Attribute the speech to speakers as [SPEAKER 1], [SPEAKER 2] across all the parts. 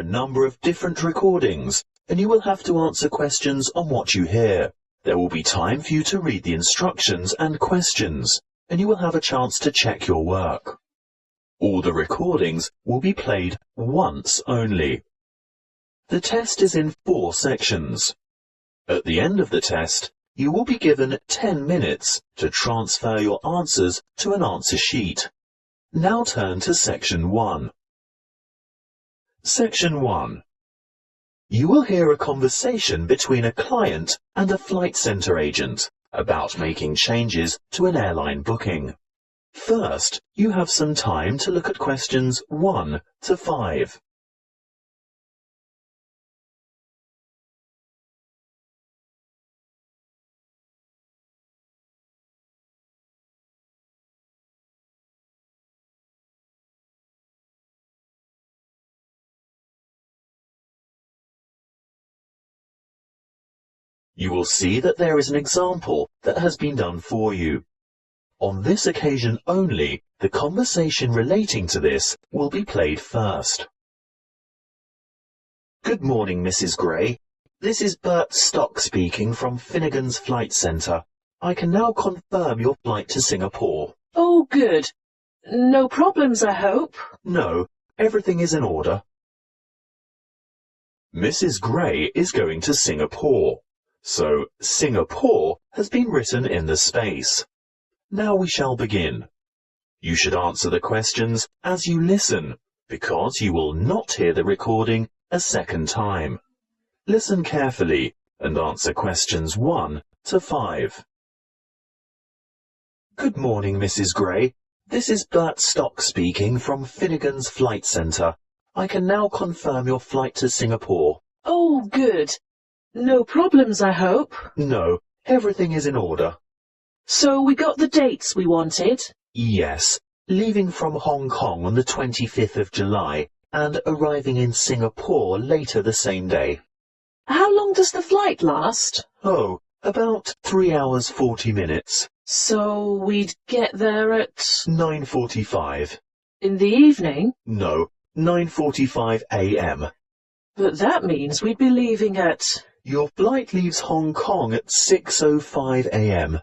[SPEAKER 1] a number of different recordings, and you will have to answer questions on what you hear. There will be time for you to read the instructions and questions, and you will have a chance to check your work. All the recordings will be played once only. The test is in 4 sections. At the end of the test, you will be given 10 minutes to transfer your answers to an answer sheet. Now turn to Section 1. Section 1. You will hear a conversation between a client and a flight center agent about making changes to an airline booking. First, you have some time to look at questions 1 to 5. You will see that there is an example that has been done for you. On this occasion only, the conversation relating to this will be played first. Good morning, Mrs. Gray. This is Bert Stock speaking from Finnegan's Flight Center. I can now confirm your flight to Singapore.
[SPEAKER 2] Oh, good. No problems, I hope?
[SPEAKER 1] No, everything is in order. Mrs. Gray is going to Singapore. So, Singapore has been written in the space. Now we shall begin. You should answer the questions as you listen, because you will not hear the recording a second time. Listen carefully and answer questions 1 to 5. Good morning, Mrs. Gray. This is Bert Stock speaking from Finnegan's Flight Center. I can now confirm your flight to Singapore.
[SPEAKER 2] Oh, good. No problems, I hope?
[SPEAKER 1] No, everything is in order.
[SPEAKER 2] So we got the dates we wanted?
[SPEAKER 1] Yes, leaving from Hong Kong on the 25th of July and arriving in Singapore later the same day.
[SPEAKER 2] How long does the flight last?
[SPEAKER 1] Oh, about 3 hours 40 minutes.
[SPEAKER 2] So we'd get there at...
[SPEAKER 1] 9:45.
[SPEAKER 2] In the evening?
[SPEAKER 1] No, 9:45 a.m.
[SPEAKER 2] But that means we'd be leaving at...
[SPEAKER 1] Your flight leaves Hong Kong at 6:05 a.m.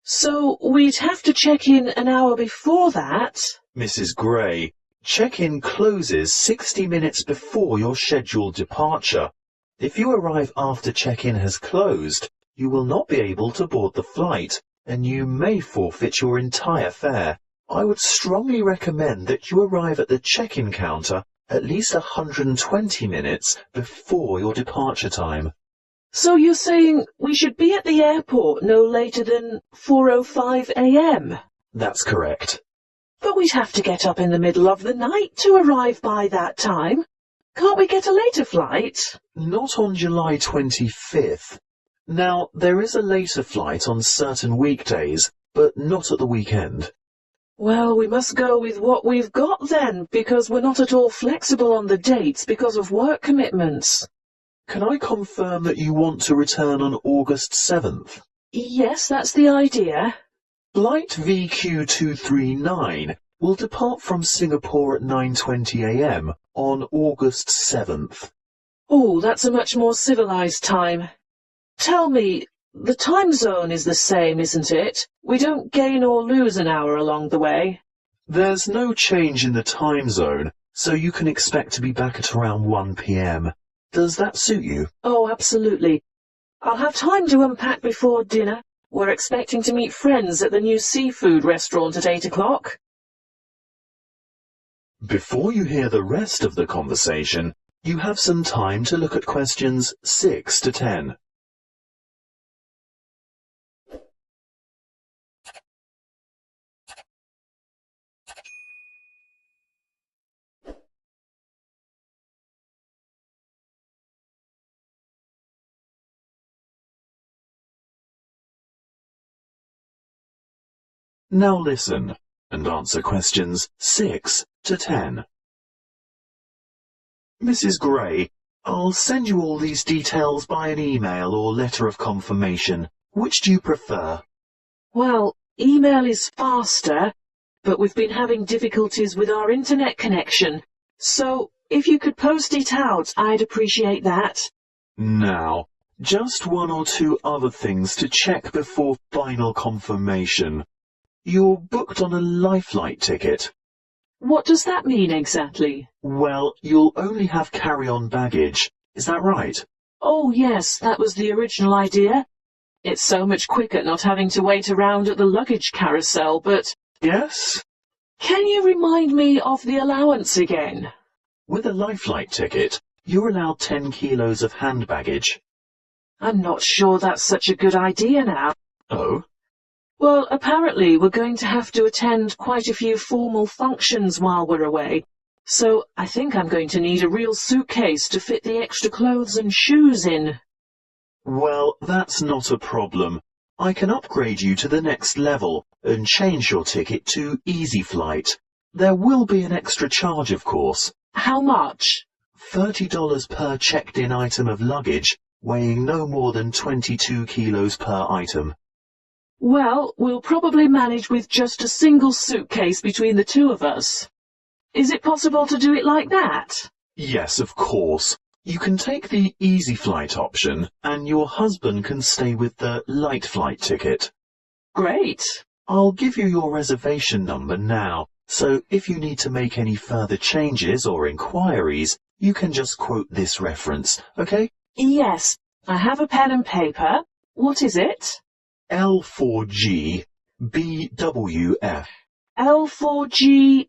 [SPEAKER 2] So we'd have to check in an hour before that?
[SPEAKER 1] Mrs. Gray, check-in closes 60 minutes before your scheduled departure. If you arrive after check-in has closed, you will not be able to board the flight, and you may forfeit your entire fare. I would strongly recommend that you arrive at the check-in counter at least 120 minutes before your departure time.
[SPEAKER 2] So you're saying we should be at the airport no later than 4:05 a.m.?
[SPEAKER 1] That's correct.
[SPEAKER 2] But we'd have to get up in the middle of the night to arrive by that time. Can't we get a later flight?
[SPEAKER 1] Not on July 25th. Now, there is a later flight on certain weekdays, but not at the weekend.
[SPEAKER 2] Well, we must go with what we've got then, because we're not at all flexible on the dates because of work commitments.
[SPEAKER 1] Can I confirm that you want to return on August 7th?
[SPEAKER 2] Yes, that's the idea.
[SPEAKER 1] Flight VQ239 will depart from Singapore at 9:20 a.m. on August 7th.
[SPEAKER 2] Oh, that's a much more civilized time. Tell me, the time zone is the same, isn't it? We don't gain or lose an hour along the way.
[SPEAKER 1] There's no change in the time zone, so you can expect to be back at around 1 p.m. Does that suit you?
[SPEAKER 2] Oh, absolutely. I'll have time to unpack before dinner. We're expecting to meet friends at the new seafood restaurant at 8 o'clock.
[SPEAKER 1] Before you hear the rest of the conversation, you have some time to look at questions 6 to 10. Now listen and answer questions 6 to 10. Mrs. Gray, I'll send you all these details by an email or letter of confirmation. Which do you prefer?
[SPEAKER 2] Well, email is faster, but we've been having difficulties with our internet connection. So If you could post it out, I'd appreciate that.
[SPEAKER 1] Now, just one or two other things to check before final confirmation. You're booked on a Lifelight ticket.
[SPEAKER 2] What does that mean exactly?
[SPEAKER 1] Well, you'll only have carry-on baggage. Is that right?
[SPEAKER 2] Oh yes, that was the original idea. It's so much quicker not having to wait around at the luggage carousel, but...
[SPEAKER 1] Yes?
[SPEAKER 2] Can you remind me of the allowance again?
[SPEAKER 1] With a Lifelight ticket, you're allowed 10 kilos of hand baggage.
[SPEAKER 2] I'm not sure that's such a good idea now.
[SPEAKER 1] Oh?
[SPEAKER 2] Well, apparently we're going to have to attend quite a few formal functions while we're away, so I think I'm going to need a real suitcase to fit the extra clothes and shoes in.
[SPEAKER 1] Well, that's not a problem. I can upgrade you to the next level and change your ticket to Easy Flight. There will be an extra charge, of course.
[SPEAKER 2] How much?
[SPEAKER 1] $30 per checked-in item of luggage, weighing no more than 22 kilos per item.
[SPEAKER 2] Well, we'll probably manage with just a single suitcase between the two of us. Is it possible to do it like that?
[SPEAKER 1] Yes, of course. You can take the Easy Flight option, and your husband can stay with the Light Flight ticket.
[SPEAKER 2] Great.
[SPEAKER 1] I'll give you your reservation number now, so if you need to make any further changes or inquiries, you can just quote this reference, okay?
[SPEAKER 2] Yes, I have a pen and paper. What is it?
[SPEAKER 1] L4G BWF.
[SPEAKER 2] L4GBUF?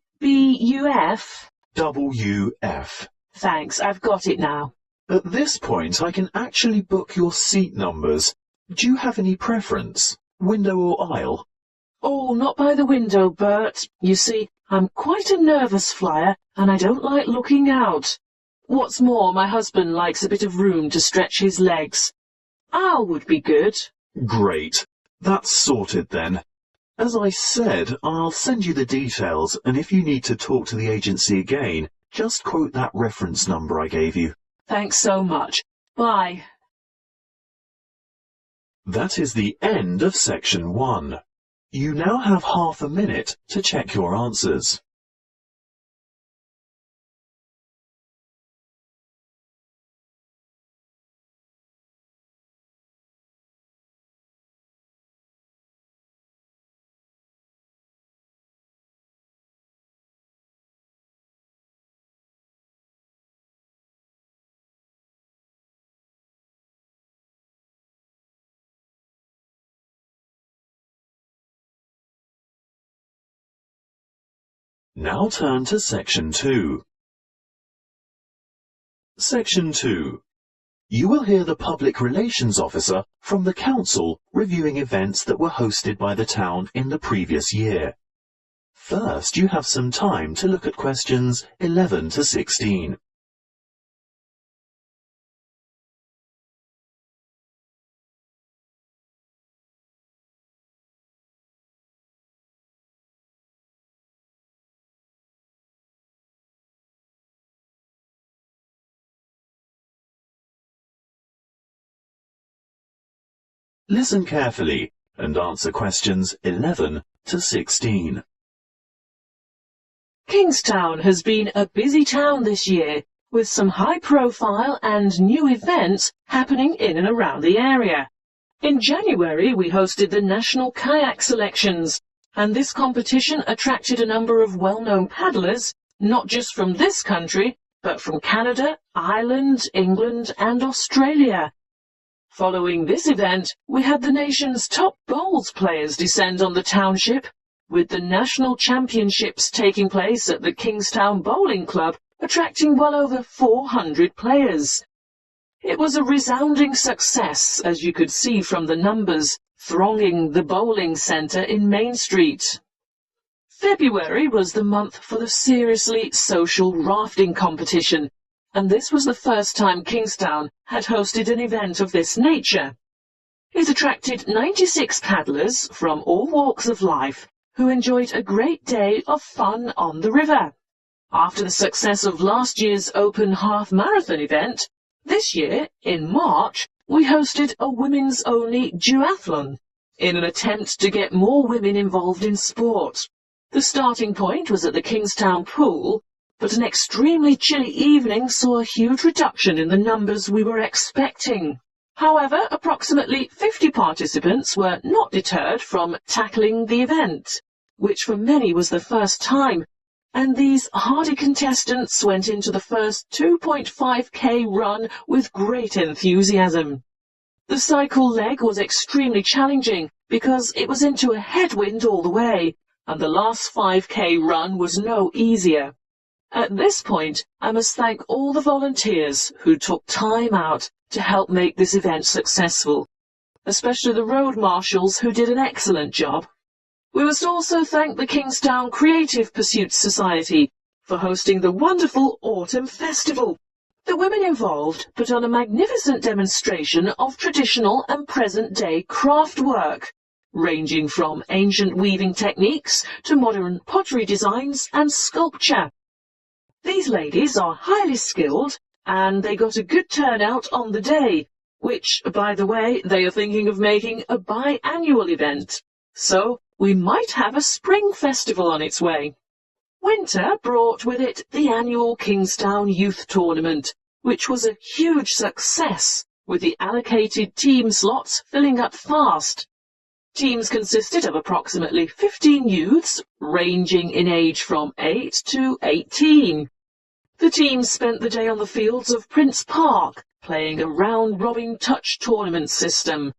[SPEAKER 1] WF.
[SPEAKER 2] Thanks, I've got it now.
[SPEAKER 1] At this point, I can actually book your seat numbers. Do you have any preference? Window or aisle?
[SPEAKER 2] Oh, not by the window, Bert. You see, I'm quite a nervous flyer, and I don't like looking out. What's more, my husband likes a bit of room to stretch his legs. Aisle would be good.
[SPEAKER 1] Great. That's sorted then. As I said, I'll send you the details, and if you need to talk to the agency again, just quote that reference number I gave you.
[SPEAKER 2] Thanks so much. Bye.
[SPEAKER 1] That is the end of section 1. You now have half a minute to check your answers. Now turn to section 2. Section 2. You will hear the Public Relations Officer from the Council reviewing events that were hosted by the town in the previous year. First, you have some time to look at questions 11 to 16. Listen carefully and answer questions 11 to 16.
[SPEAKER 2] Kingstown has been a busy town this year, with some high-profile and new events happening in and around the area. In January, we hosted the National Kayak Selections, and this competition attracted a number of well-known paddlers, not just from this country, but from Canada, Ireland, England, and Australia. Following this event, we had the nation's top bowls players descend on the township, with the national championships taking place at the Kingstown Bowling Club, attracting well over 400 players. It was a resounding success, as you could see from the numbers thronging the bowling centre in Main Street. February was the month for the seriously social rafting competition, and this was the first time Kingstown had hosted an event of this nature. It attracted 96 paddlers from all walks of life, who enjoyed a great day of fun on the river. After the success of last year's Open Half Marathon event, this year, in March, we hosted a women's-only duathlon, in an attempt to get more women involved in sport. The starting point was at the Kingstown Pool, but an extremely chilly evening saw a huge reduction in the numbers we were expecting. However, approximately 50 participants were not deterred from tackling the event, which for many was the first time, and these hardy contestants went into the first 2.5k run with great enthusiasm. The cycle leg was extremely challenging because it was into a headwind all the way, and the last 5k run was no easier. At this point, I must thank all the volunteers who took time out to help make this event successful, especially the road marshals who did an excellent job. We must also thank the Kingstown Creative Pursuits Society for hosting the wonderful Autumn Festival. The women involved put on a magnificent demonstration of traditional and present-day craft work, ranging from ancient weaving techniques to modern pottery designs and sculpture. These ladies are highly skilled, and they got a good turnout on the day, which, by the way, they are thinking of making a biannual event. So we might have a spring festival on its way. Winter brought with it the annual Kingstown Youth Tournament, which was a huge success, with the allocated team slots filling up fast. Teams consisted of approximately 15 youths, ranging in age from 8 to 18. The teams spent the day on the fields of Prince Park, playing a round-robin touch tournament system.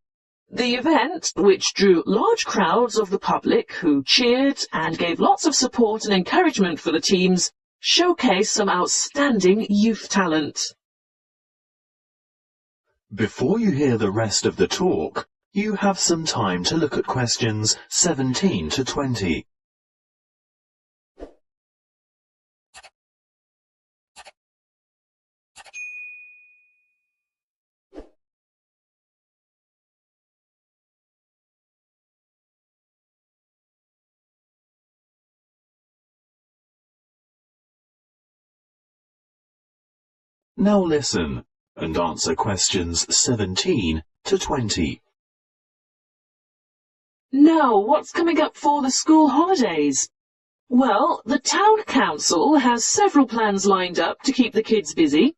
[SPEAKER 2] The event, which drew large crowds of the public who cheered and gave lots of support and encouragement for the teams, showcased some outstanding youth talent.
[SPEAKER 1] Before you hear the rest of the talk, you have some time to look at questions 17 to 20. Now listen and answer questions 17 to 20.
[SPEAKER 2] Now, what's coming up for the school holidays? Well, the town council has several plans lined up to keep the kids busy.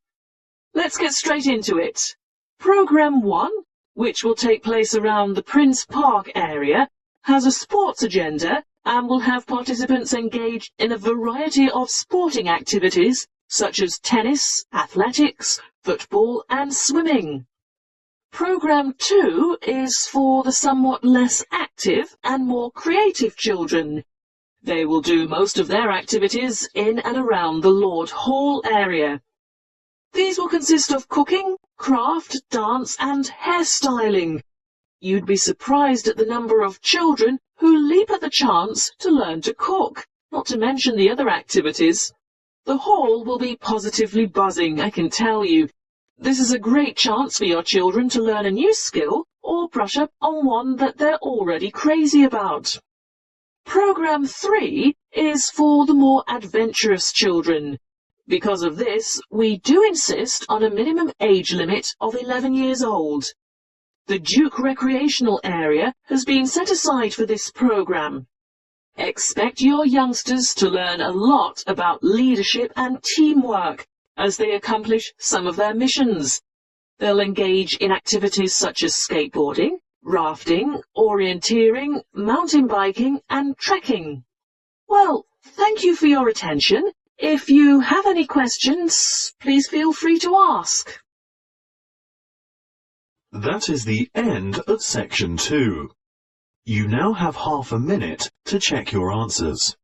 [SPEAKER 2] Let's get straight into it. Programme 1, which will take place around the Prince Park area, has a sports agenda and will have participants engaged in a variety of sporting activities such as tennis, athletics, football and swimming. Programme 2 is for the somewhat less active and more creative children. They will do most of their activities in and around the Lord Hall area. These will consist of cooking, craft, dance and hairstyling. You'd be surprised at the number of children who leap at the chance to learn to cook, not to mention the other activities. The hall will be positively buzzing, I can tell you. This is a great chance for your children to learn a new skill or brush up on one that they're already crazy about. Programme 3 is for the more adventurous children. Because of this, we do insist on a minimum age limit of 11 years old. The Duke Recreational Area has been set aside for this programme. Expect your youngsters to learn a lot about leadership and teamwork as they accomplish some of their missions. They'll engage in activities such as skateboarding, rafting, orienteering, mountain biking and trekking. Well, thank you for your attention. If you have any questions, please feel free to ask.
[SPEAKER 1] That is the end of section 2. You now have half a minute to check your answers.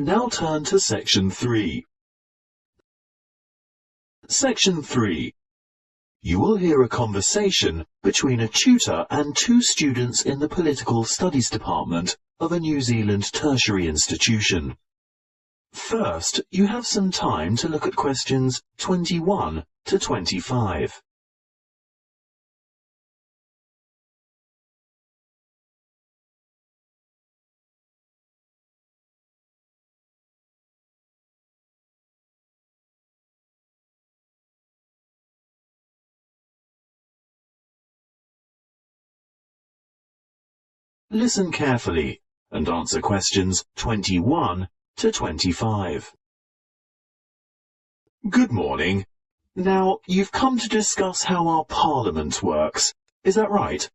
[SPEAKER 1] Now turn to section 3. Section 3. You will hear a conversation between a tutor and two students in the Political Studies Department of a New Zealand tertiary institution. First, you have some time to look at questions 21 to 25. Listen carefully and answer questions 21 to 25. Good morning. Now, you've come to discuss how our Parliament works. Is that right?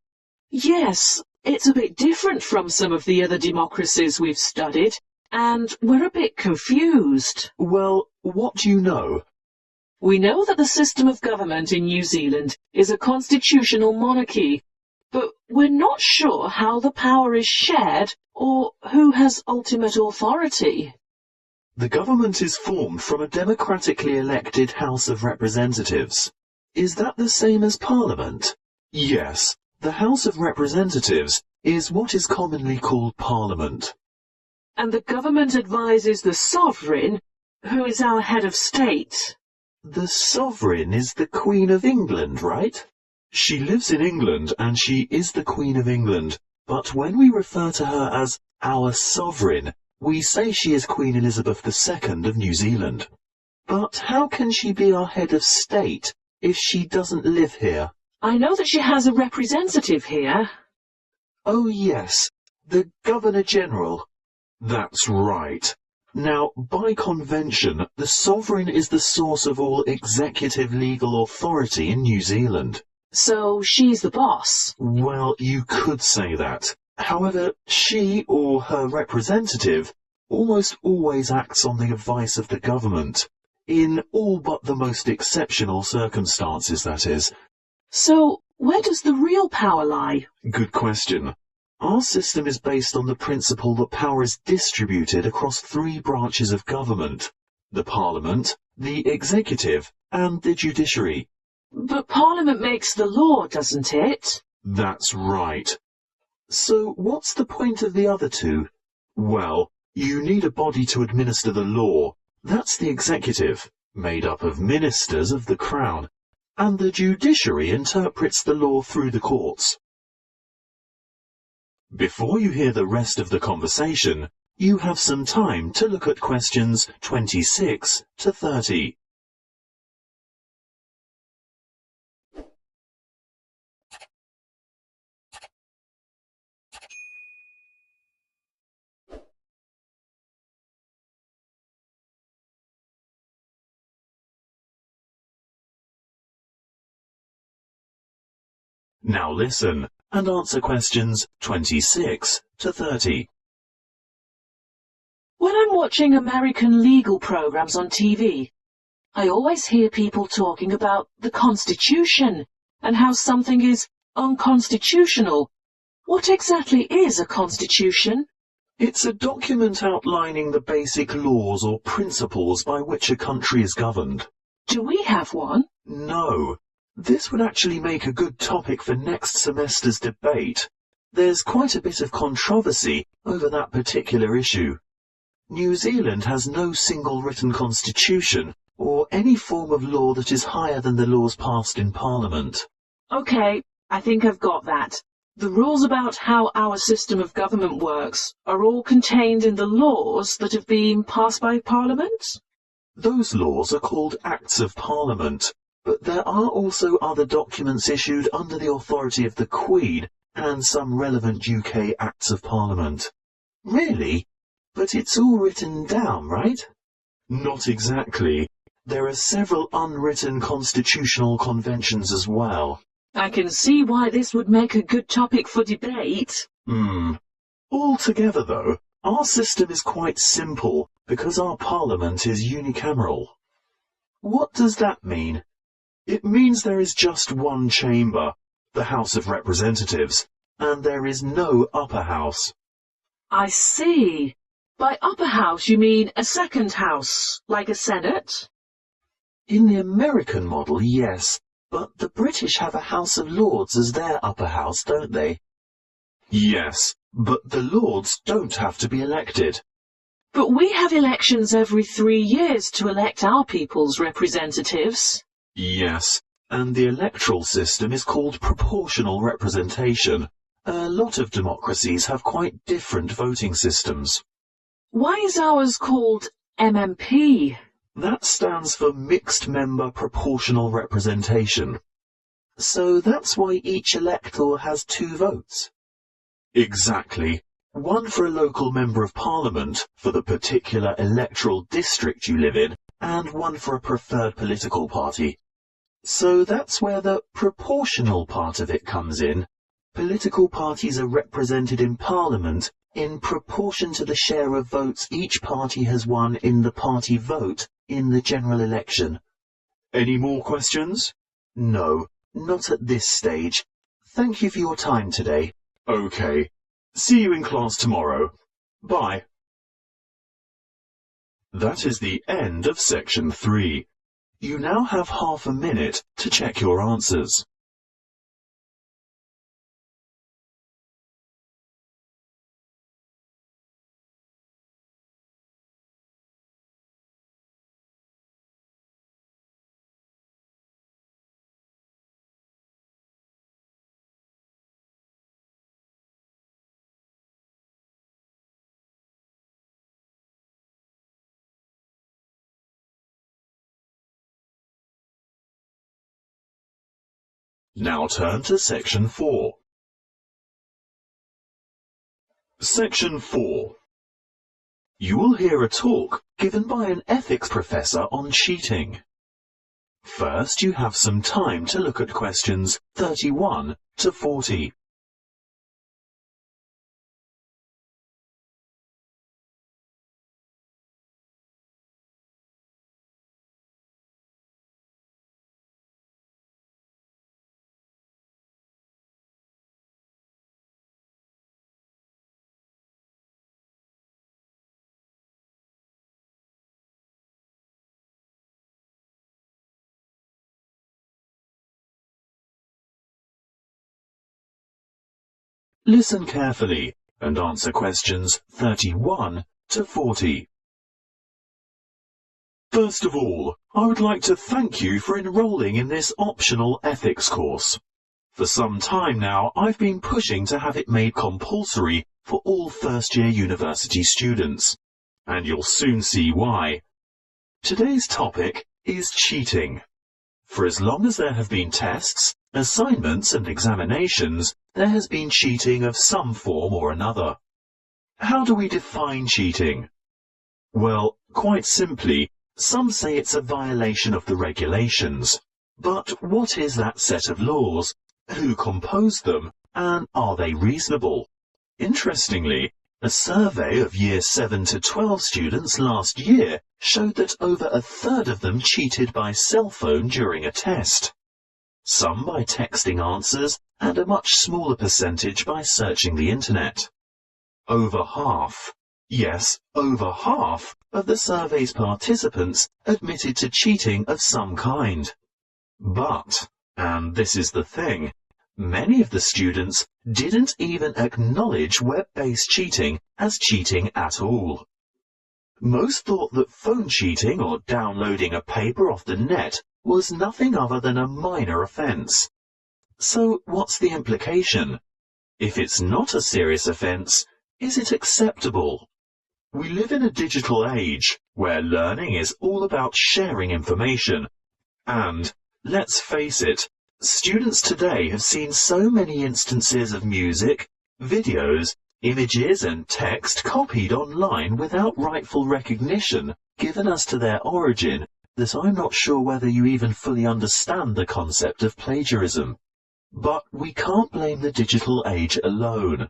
[SPEAKER 2] Yes, it's a bit different from some of the other democracies we've studied, and we're a bit confused.
[SPEAKER 1] Well, what do you know?
[SPEAKER 2] We know that the system of government in New Zealand is a constitutional monarchy, but we're not sure how the power is shared or who has ultimate authority.
[SPEAKER 1] The government is formed from a democratically elected House of Representatives. Is that the same as Parliament? Yes, the House of Representatives is what is commonly called Parliament.
[SPEAKER 2] And the government advises the sovereign, who is our head of state.
[SPEAKER 1] The sovereign is the Queen of England, right? She lives in England and she is the Queen of England, but when we refer to her as our sovereign, we say she is Queen Elizabeth II of New Zealand. But how can she be our head of state if she doesn't live here?
[SPEAKER 2] I know that she has a representative here.
[SPEAKER 1] Oh yes, the Governor-General. That's right. Now, by convention, the sovereign is the source of all executive legal authority in New Zealand.
[SPEAKER 2] So she's the boss.
[SPEAKER 1] Well, you could say that. However, she or her representative almost always acts on the advice of the government, in all but the most exceptional circumstances, that is.
[SPEAKER 2] So, where does the real power lie?
[SPEAKER 1] Good question. Our system is based on the principle that power is distributed across three branches of government: the Parliament, the Executive, and the Judiciary.
[SPEAKER 2] But Parliament makes the law, doesn't it?
[SPEAKER 1] That's right. So what's the point of the other two? Well, you need a body to administer the law. That's the Executive, made up of ministers of the Crown, and the Judiciary interprets the law through the courts. Before you hear the rest of the conversation, you have some time to look at questions 26 to 30. Now listen and answer questions 26 to 30.
[SPEAKER 2] When I'm watching American legal programs on TV, I always hear people talking about the Constitution and how something is unconstitutional. What exactly is a constitution?
[SPEAKER 1] It's a document outlining the basic laws or principles by which a country is governed.
[SPEAKER 2] Do we have one?
[SPEAKER 1] No. This would actually make a good topic for next semester's debate. There's quite a bit of controversy over that particular issue. New Zealand has no single written constitution or any form of law that is higher than the laws passed in Parliament.
[SPEAKER 2] Okay, I think I've got that. The rules about how our system of government works are all contained in the laws that have been passed by Parliament?
[SPEAKER 1] Those laws are called Acts of Parliament, but there are also other documents issued under the authority of the Queen and some relevant UK Acts of Parliament. Really? But it's all written down, right? Not exactly. There are several unwritten constitutional conventions as well.
[SPEAKER 2] I can see why this would make a good topic for debate.
[SPEAKER 1] Altogether, though, our system is quite simple because our Parliament is unicameral. What does that mean? It means there is just one chamber, the House of Representatives, and there is no upper house.
[SPEAKER 2] I see. By upper house you mean a second house, like a Senate?
[SPEAKER 1] In the American model, yes, but the British have a House of Lords as their upper house, don't they? Yes, but the Lords don't have to be elected.
[SPEAKER 2] But we have elections every 3 years to elect our people's representatives.
[SPEAKER 1] Yes, and the electoral system is called proportional representation. A lot of democracies have quite different voting systems.
[SPEAKER 2] Why is ours called MMP?
[SPEAKER 1] That stands for Mixed Member Proportional Representation. So that's why each elector has 2 votes. Exactly. One for a local Member of Parliament for the particular electoral district you live in, and one for a preferred political party. So that's where the proportional part of it comes in. Political parties are represented in Parliament in proportion to the share of votes each party has won in the party vote in the general election. Any more questions? No, not at this stage. Thank you for your time today. Okay. See you in class tomorrow. Bye. That is the end of section 3. You now have half a minute to check your answers. Now turn to section 4. Section 4. You will hear a talk given by an ethics professor on cheating. First, you have some time to look at questions 31 to 40. Listen carefully and answer questions 31 to 40. First of all, I would like to thank you for enrolling in this optional ethics course. For some time now, I've been pushing to have it made compulsory for all first-year university students, and you'll soon see why. Today's topic is cheating. For as long as there have been tests, assignments and examinations, there has been cheating of some form or another. How do we define cheating? Well, quite simply, some say it's a violation of the regulations. But what is that set of laws? Who composed them? And are they reasonable? Interestingly, a survey of Year 7 to 12 students last year showed that over a third of them cheated by cell phone during a test. Some by texting answers, and a much smaller percentage by searching the internet. Over half, yes, over half of the survey's participants admitted to cheating of some kind. But, and this is the thing, many of the students didn't even acknowledge web-based cheating as cheating at all. Most thought that phone cheating or downloading a paper off the net was nothing other than a minor offence. So what's the implication? If it's not a serious offence, is it acceptable? We live in a digital age where learning is all about sharing information. And, let's face it, students today have seen so many instances of music, videos, images and text copied online without rightful recognition given as to their origin that I'm not sure whether you even fully understand the concept of plagiarism. But we can't blame the digital age alone.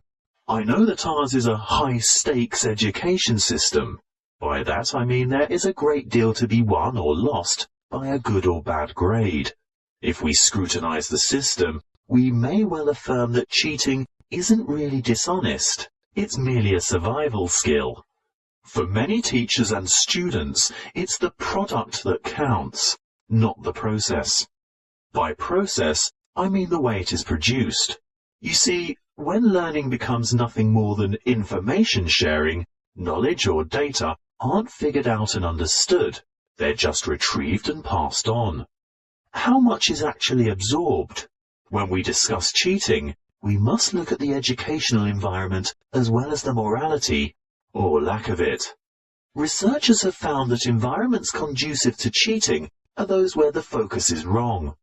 [SPEAKER 1] I know that ours is a high-stakes education system. By that I mean there is a great deal to be won or lost by a good or bad grade. If we scrutinize the system, we may well affirm that cheating isn't really dishonest. It's merely a survival skill. For many teachers and students, it's the product that counts, not the process. By process, I mean the way it is produced. You see, when learning becomes nothing more than information sharing, Knowledge or data aren't figured out and understood, they're just retrieved and passed on. How much is actually absorbed? When we discuss cheating, we must look at the educational environment as well as the morality, or lack of it. Researchers have found that environments conducive to cheating are those where the focus is wrong.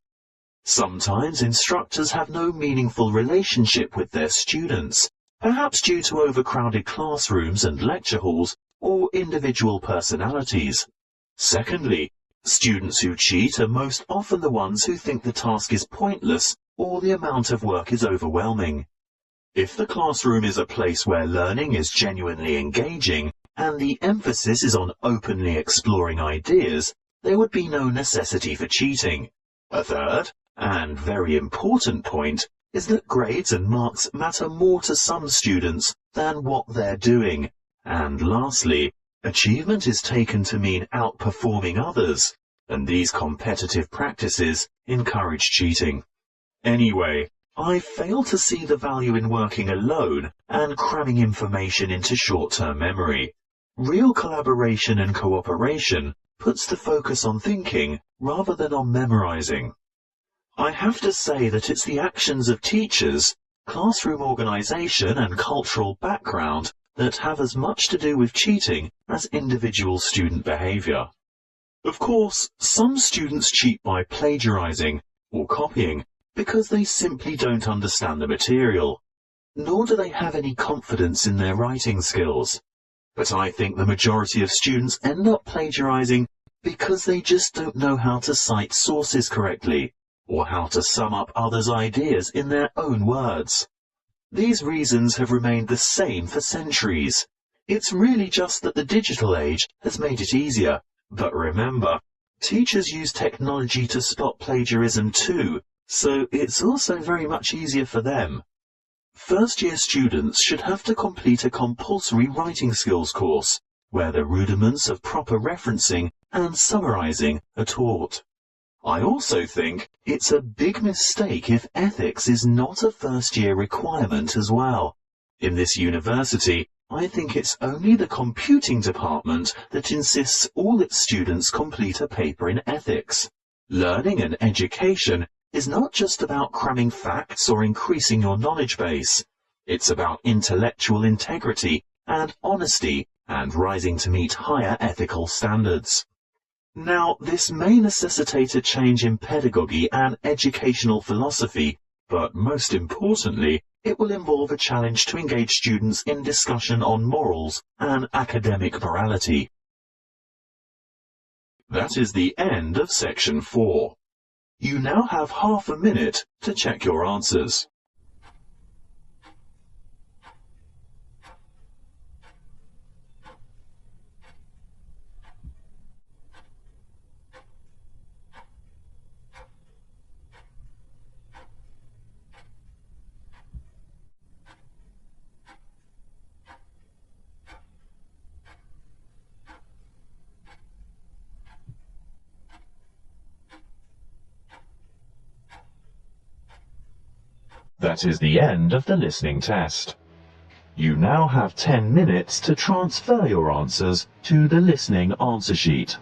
[SPEAKER 1] Sometimes instructors have no meaningful relationship with their students, perhaps due to overcrowded classrooms and lecture halls or individual personalities. Secondly, students who cheat are most often the ones who think the task is pointless or the amount of work is overwhelming. If the classroom is a place where learning is genuinely engaging and the emphasis is on openly exploring ideas, there would be no necessity for cheating. A third, and very important point, is that grades and marks matter more to some students than what they're doing. And lastly, achievement is taken to mean outperforming others, and these competitive practices encourage cheating. Anyway, I fail to see the value in working alone and cramming information into short-term memory. Real collaboration and cooperation puts the focus on thinking rather than on memorizing. I have to say that it's the actions of teachers, classroom organization and cultural background that have as much to do with cheating as individual student behavior. Of course, some students cheat by plagiarizing or copying because they simply don't understand the material, nor do they have any confidence in their writing skills. But I think the majority of students end up plagiarizing because they just don't know how to cite sources correctly, or how to sum up others' ideas in their own words. These reasons have remained the same for centuries. It's really just that the digital age has made it easier. But remember, teachers use technology to spot plagiarism too, so it's also very much easier for them. First-year students should have to complete a compulsory writing skills course, where the rudiments of proper referencing and summarizing are taught. I also think it's a big mistake if ethics is not a first-year requirement as well. In this university, I think it's only the computing department that insists all its students complete a paper in ethics. Learning and education is not just about cramming facts or increasing your knowledge base. It's about intellectual integrity and honesty and rising to meet higher ethical standards. Now, this may necessitate a change in pedagogy and educational philosophy, but most importantly, it will involve a challenge to engage students in discussion on morals and academic morality. That is the end of section 4. You now have half a minute to check your answers. That is the end of the listening test. You now have 10 minutes to transfer your answers to the listening answer sheet.